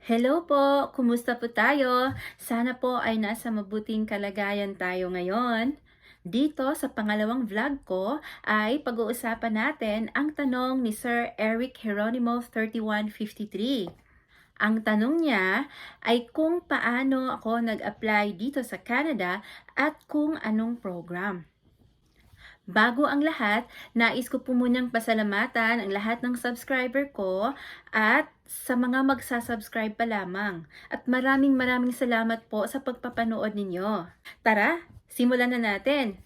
Hello po! Kumusta po tayo? Sana po ay nasa mabuting kalagayan tayo ngayon. Dito sa pangalawang vlog ko ay pag-uusapan natin ang tanong ni Sir Eric Geronimo 3153. Ang tanong niya ay kung paano ako nag-apply dito sa Canada at kung anong program. Bago ang lahat, nais ko po munang pasalamatan ang lahat ng subscriber ko at sa mga magsasubscribe pa lamang. At maraming salamat po sa pagpapanood ninyo. Tara, simulan na natin.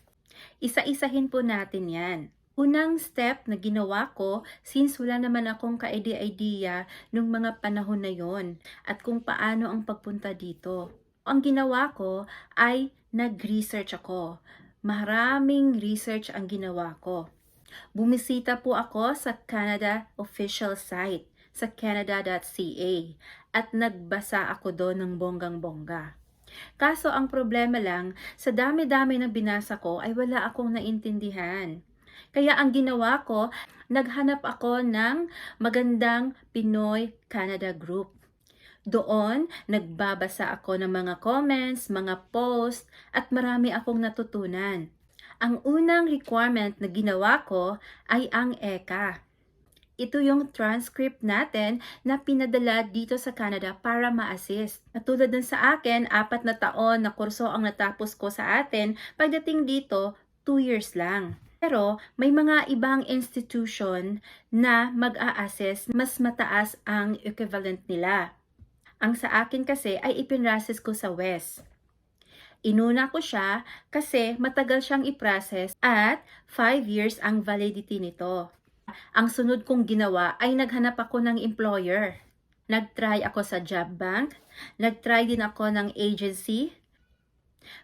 Isa-isahin po natin yan. Unang step na ginawa ko, since wala naman akong ka-idea nung mga panahon na yon at kung paano ang pagpunta dito. Ang ginawa ko ay nag-research ako. Maraming research ang ginawa ko. Bumisita po ako sa Canada official site, sa canada.ca, at nagbasa ako doon ng bonggang-bongga. Kaso ang problema lang, sa dami-dami ng binasa ko ay wala akong naintindihan. Kaya ang ginawa ko, naghanap ako ng magandang Pinoy Canada group. Doon, nagbabasa ako ng mga comments, mga posts, at marami akong natutunan. Ang unang requirement na ginawa ko ay ang ECA. Ito yung transcript natin na pinadala dito sa Canada para ma-assist. Natulad din sa akin, 4 na taon na kurso ang natapos ko sa atin. Pagdating dito, 2 years lang. Pero may mga ibang institution na mag-a-assess, mas mataas ang equivalent nila. Ang sa akin kasi ay ipinrases ko sa West. Inuna ko siya kasi matagal siyang i-process at 5 years ang validity nito. Ang sunod kong ginawa ay naghanap ako ng employer. Nag-try ako sa job bank, nag-try din ako ng agency.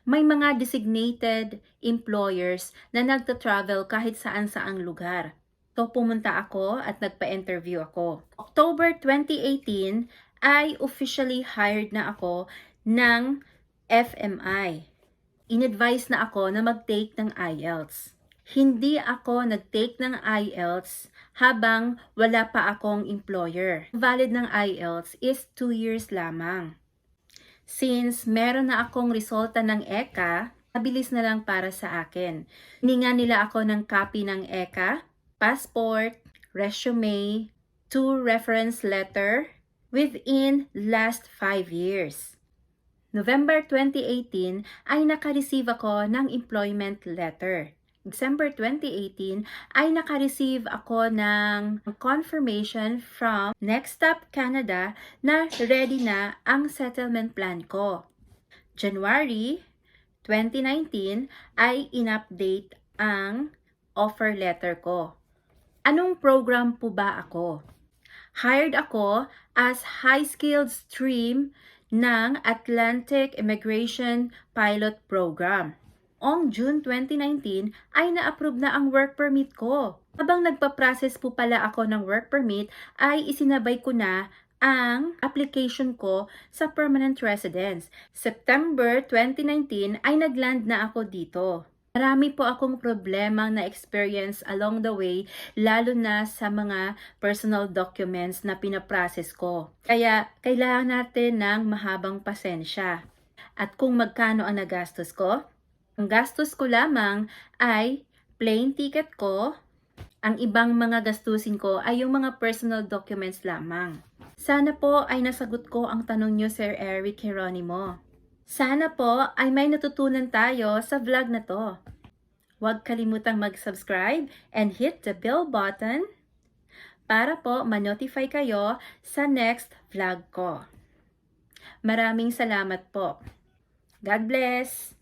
May mga designated employers na nagta-travel kahit saan-saang lugar. So pumunta ako at nagpa-interview ako. October 2018 ay officially hired na ako ng FMI. In-advise na ako na mag-take ng IELTS. Hindi ako nag-take ng IELTS habang wala pa akong employer. Valid ng IELTS is 2 years lamang. Since meron na akong resulta ng ECA, mabilis na lang para sa akin. Hininga nila ako ng copy ng ECA, passport, resume, 2 reference letter, within last 5 years. November 2018 ay naka-receive ako ng employment letter. December 2018 ay naka-receive ako ng confirmation from Next Step Canada na ready na ang settlement plan ko. January 2019 ay in-update ang offer letter ko. Anong program po ba ako? Hired ako as high-skilled stream ng Atlantic Immigration Pilot Program. On June 2019 ay na-approve na ang work permit ko. Habang nagpa-process po pala ako ng work permit ay isinabay ko na ang application ko sa permanent residence. September 2019 ay nagland na ako dito. Marami po akong problema na experience along the way, lalo na sa mga personal documents na pinaprocess ko. Kaya kailangan natin ng mahabang pasensya. At kung magkano ang nagastos ko? Ang gastos ko lamang ay plane ticket ko. Ang ibang mga gastusin ko ay yung mga personal documents lamang. Sana po ay nasagot ko ang tanong niyo, Sir Eric Geronimo. Sana po ay may natutunan tayo sa vlog na to. Huwag kalimutang mag-subscribe and hit the bell button para po ma-notify kayo sa next vlog ko. Maraming salamat po. God bless!